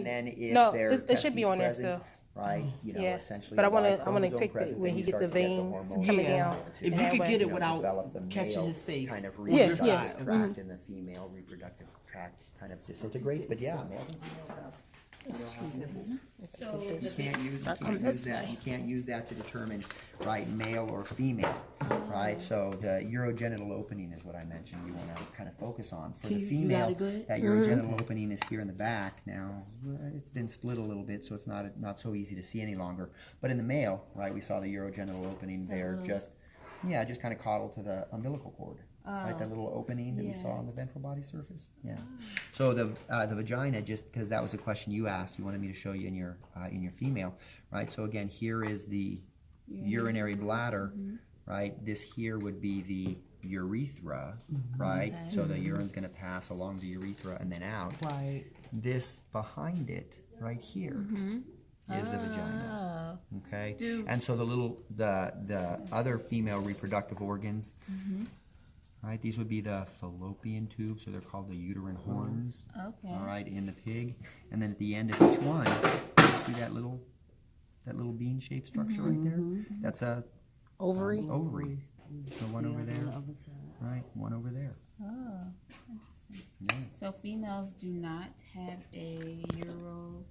And then if No, there's they should be testes on there present, still. right, you know, Yeah. essentially But I a Y wanna chromosome take present, when then he you get start the to get the veins hormone coming Yeah. down. If you and that could way. get it you know, without develop the catching male his face. kind of Yeah, reproductive yeah. tract and the female reproductive tract kind of disintegrates. But yeah, males and females have. So You can't use this that. way. You can't use that to determine, right, male or female, right? So the urogenital opening is what I mentioned. You want to kind of focus on. For the You got female, it good? that urogenital opening is here in the back. Now it's been split a little bit, so it's not so easy to see any longer. But in the male, right, we saw the urogenital opening there. Just kind of caudal to the umbilical cord. Right, that little opening that we saw on the ventral body surface. Yeah. So the vagina, just because that was a question you asked, you wanted me to show you in your female, right? So again, here is the urinary bladder, right? This here would be the urethra, right? Okay. So the urine's going to pass along the urethra and then out. Right. This behind it, right here, is the vagina. Okay. And so the other female reproductive organs. Right, these would be the fallopian tubes, so they're called the uterine horns. Okay. All right, in the pig, and then at the end of each one, you see that little bean-shaped structure right there. That's a Ovary. ovary. So one over there, other side. right? One over there. Oh, interesting. Yeah. So females do not have a uro.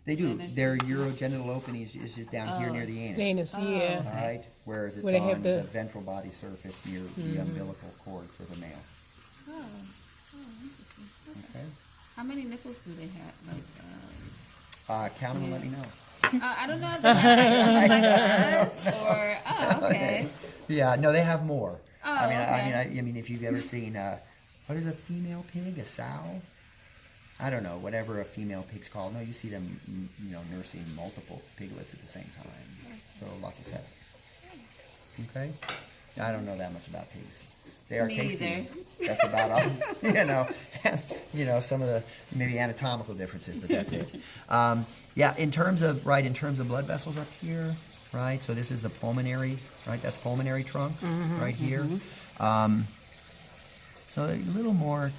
They do. Their urogenital opening is just down here near the anus. Yeah. All right, whereas it's Where they have on the- the ventral body surface near the umbilical cord for the male. Oh, interesting. Okay. How many nipples do they have? Like, Count them and let me know. I don't know if they have like two like us or. Oh, okay. Yeah, no, they have more. Oh, I mean, if you've ever seen, what is a female pig? A sow? I don't know, whatever a female pig's called. No, you see them, you know, nursing multiple piglets at the same time. So lots of sets. Okay? I don't know that much about pigs. They are Me tasty. either. That's about all. You know, some of the maybe anatomical differences, but that's it. Yeah, in terms of blood vessels up here, right? So this is the pulmonary, right? That's pulmonary trunk right here. So a little more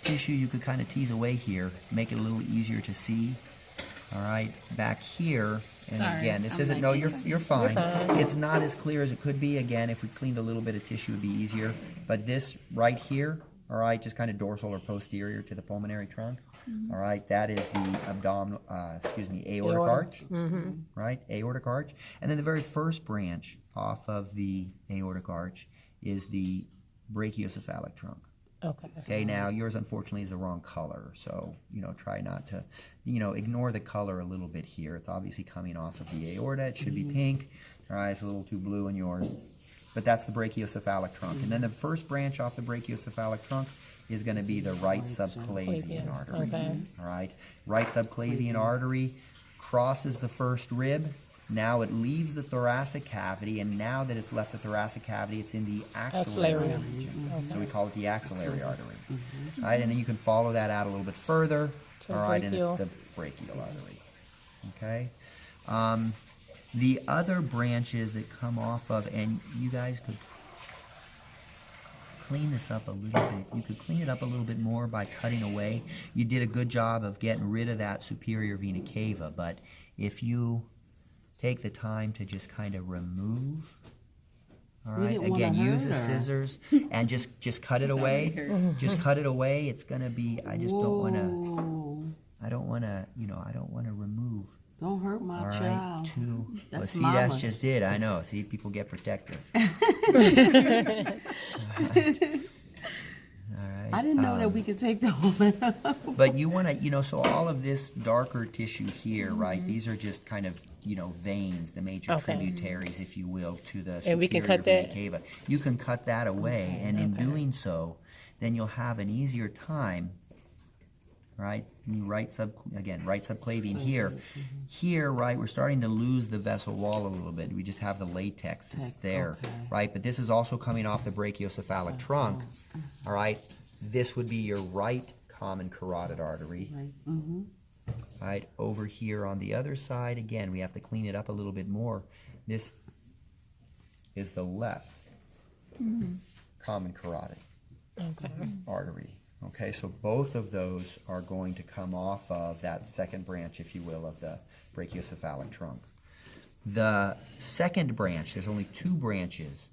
tissue you could kind of tease away here, make it a little easier to see. All right, back here, and Sorry, again, this I'm isn't. like- No, you're fine. It's not as clear as it could be. Again, if we cleaned a little bit of tissue, it'd be easier. But this right here, all right, just kind of dorsal or posterior to the pulmonary trunk. All right, that is the aortic arch. Right, aortic arch, and then the very first branch off of the aortic arch is the brachiocephalic trunk. Okay, now yours unfortunately is the wrong color, so try not to, ignore the color a little bit here. It's obviously coming off of the aorta. It should be pink. All right, it's a little too blue in yours, but that's the brachiocephalic trunk. And then the first branch off the brachiocephalic trunk is going to be the right subclavian artery. All right, right subclavian artery crosses the first rib. Now it leaves the thoracic cavity, and now that it's left the thoracic cavity, it's in the axillary region. So we call it the axillary artery. All right, and then you can follow that out a little bit further. So all right, and it's brachial. the brachial artery. Okay. The other branches that come off of, and you guys could clean this up a little bit. You could clean it up a little bit more by cutting away. You did a good job of getting rid of that superior vena cava, but if you take the time to just kind of remove, all right, didn't wanna again, use the hurt her. scissors and just cut it away. Just cut it away. It's gonna be, I just don't wanna, Whoa. I don't wanna remove. Don't hurt my All right, child. well, That's see, that's mama's. just it. I know. See, people get protective. All right. I didn't know that we could take the whole. But you want to, so all of this darker tissue here, right? These are just kind of, veins, the major tributaries, if you will, to the And we can superior cut vena that? cava. You can cut that away, and in doing so, then you'll have an easier time, right? Right subclavian here. Here, right, we're starting to lose the vessel wall a little bit. We just have the latex that's there, right? But this is also coming off the brachiocephalic trunk, all right? This would be your right common carotid artery. Right, over here on the other side, again, we have to clean it up a little bit more. This is the left common carotid artery. Okay, so both of those are going to come off of that second branch, if you will, of the brachiocephalic trunk. The second branch, there's only 2 branches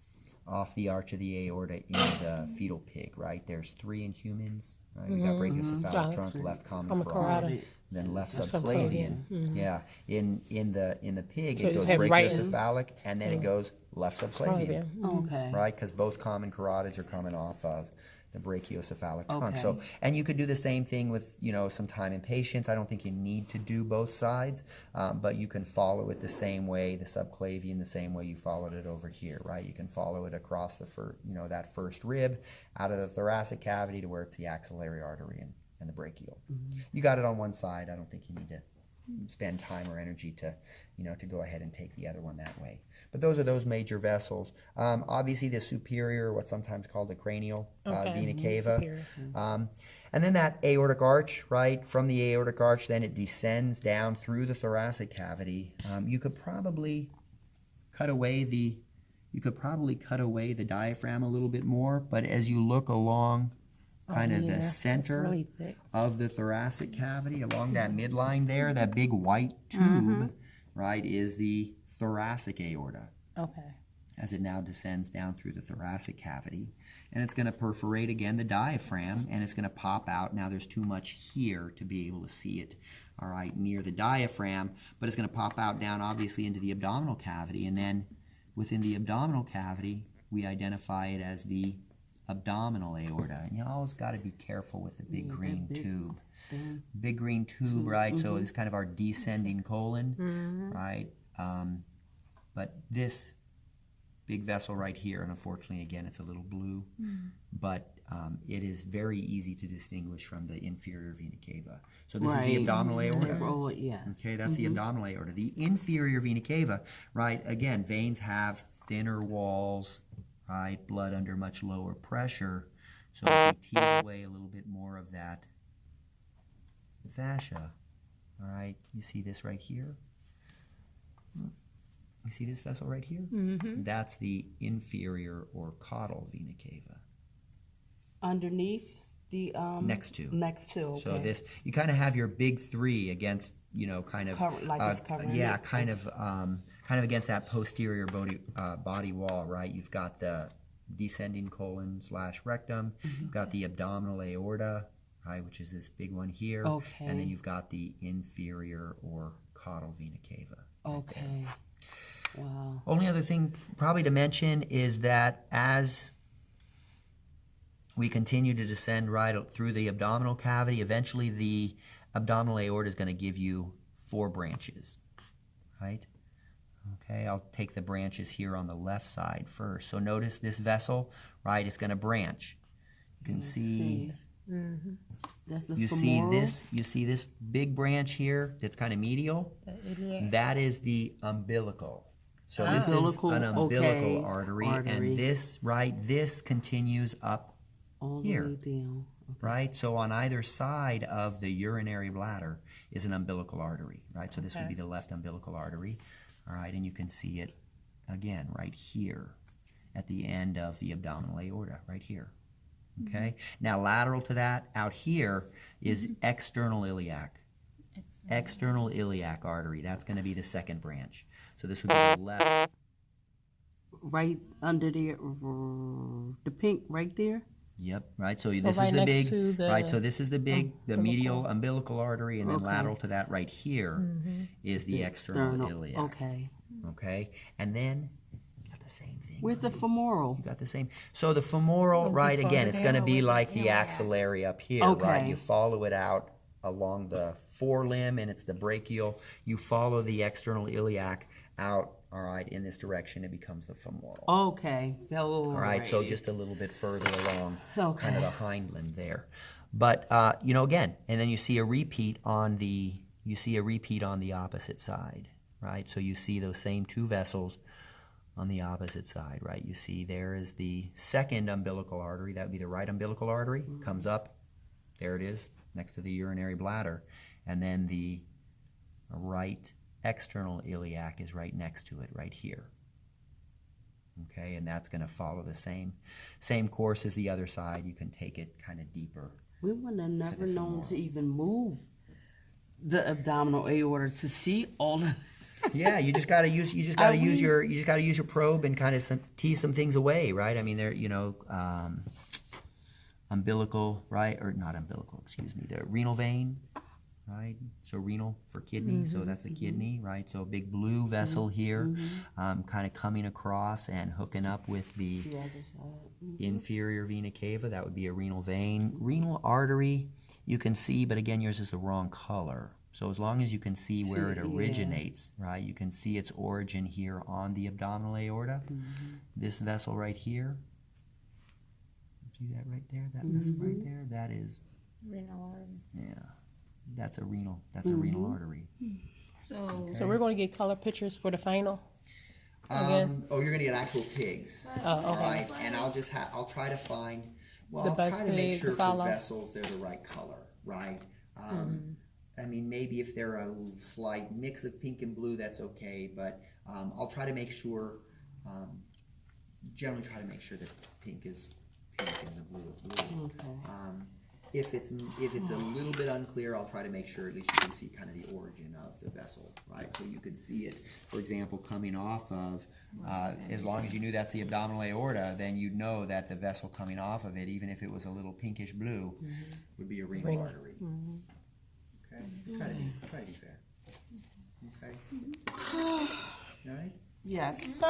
off the arch of the aorta in the fetal pig, right? There's 3 in humans, right? We got brachiocephalic trunk, left common carotid, then left subclavian. Yeah, in the pig, So it you goes have right- brachiocephalic, and then it goes left subclavian, Okay. right? Because both common carotids are coming off of the brachiocephalic trunk. Okay. So, and you could do the same thing with, some time in patients. I don't think you need to do both sides, but you can follow it the same way, the subclavian, the same way you followed it over here, right? You can follow it across the that first rib out of the thoracic cavity to where it's the axillary artery and the brachial. You got it on one side. I don't think you need to spend time or energy to go ahead and take the other one that way. But those are those major vessels. Obviously, the superior, what's sometimes called the cranial vena cava. superior. And then that aortic arch, right? From the aortic arch, then it descends down through the thoracic cavity. You could probably cut away the diaphragm a little bit more, but as you look along kind of the center really thick. of the thoracic cavity, along that midline there, that big white tube, right, is the thoracic aorta Okay. as it now descends down through the thoracic cavity. And it's going to perforate again the diaphragm, and it's going to pop out. Now there's too much here to be able to see it, all right, near the diaphragm, but it's going to pop out down obviously into the abdominal cavity, and then within the abdominal cavity, we identify it as the abdominal aorta. And you always got to be careful with the big green tube. Big green tube, right? So it's kind of our descending colon, right? But this big vessel right here, and unfortunately, again, it's a little blue, but it is very easy to distinguish from the inferior vena cava. So this is the abdominal aorta. Oh, yes. Okay, that's the abdominal aorta. The inferior vena cava, right, again, veins have thinner walls, right, blood under much lower pressure. So if we tease away a little bit more of that fascia, all right, you see this right here? You see this vessel right here? That's the inferior or caudal vena cava. Underneath the Next to. okay. So this, you kind of have your big 3 against, kind of, Like it's covering yeah, it. kind of against that posterior body wall, right? You've got the descending colon / rectum. You've got the abdominal aorta, right, which is this big one here. Okay. And then you've got the inferior or caudal vena cava. Okay. Wow. Only other thing probably to mention is that as we continue to descend right through the abdominal cavity, eventually the abdominal aorta is going to give you 4 branches, right? Okay, I'll take the branches here on the left side first. So notice this vessel, right, it's going to branch. You can see, That's the you see this big branch here that's kind of medial? That is the umbilical. So this is Umbilical, an umbilical okay, artery, artery. and this, right, this continues up all here. the way down. Right? So on either side of the urinary bladder is an umbilical artery, right? So this would be the left umbilical artery, all right? And you can see it again right here at the end of the abdominal aorta, right here, okay? Now lateral to that, out here, is external iliac. External iliac artery, that's going to be the second branch. So this would be the left. Right under there, the pink right there. Yep, right. So, this right is the next big, to the right. So this is the big, the medial umbilical artery, and then lateral to that right here is the external iliac. Okay. Okay, and then you got the same thing. Where's the femoral? You got the same. So the femoral, right? Again, it's going to be like the axillary up here, right? Okay. You follow it out along the forelimb, and it's the brachial. You follow the external iliac out. All right, in this direction, it becomes the femoral. Okay. All right, so just a little bit further along, Okay. kind of the hind limb there. But again, and then you see a repeat on the opposite side, right? So you see those same 2 vessels on the opposite side, right? You see there is the second umbilical artery. That would be the right umbilical artery. Comes up, there it is, next to the urinary bladder, and then the right external iliac is right next to it, right here. Okay, and that's going to follow the same course as the other side. You can take it kind of deeper We would have never the known to femoral. even move the abdominal aorta to see all the. Yeah, you just gotta use your probe and kind of tease some things away, right? I mean, they're umbilical, right, or not umbilical, excuse me, the renal vein, right? So renal for kidney, so that's the kidney, right? So a big blue vessel here, kind of coming across and hooking up with the The other side. inferior vena cava. That would be a renal vein. Renal artery, you can see, but again, yours is the wrong color. So as long as you can see where it See, yeah. originates, right? You can see its origin here on the abdominal aorta. This vessel right here. See that right there? That vessel right there? That is, Renal artery. yeah. That's a renal artery. So So we're going to get color pictures for the final. Oh, you're gonna get actual pigs. Oh, okay. All right, and I'll try to find. Well, The I'll best try to make pig, sure the for fallow. vessels they're the right color, right? I mean, maybe if they're a slight mix of pink and blue, that's okay. But I'll try to make sure. Generally, try to make sure that pink is pink and the blue is blue. Okay. If it's a little bit unclear, I'll try to make sure at least you can see kind of the origin of the vessel, right? So you can see it, for example, coming off of, as long as you knew that's the abdominal aorta, then you'd know that the vessel coming off of it, even if it was a little pinkish blue, would be a renal artery. Okay, try to be fair. Okay. All right. Yes.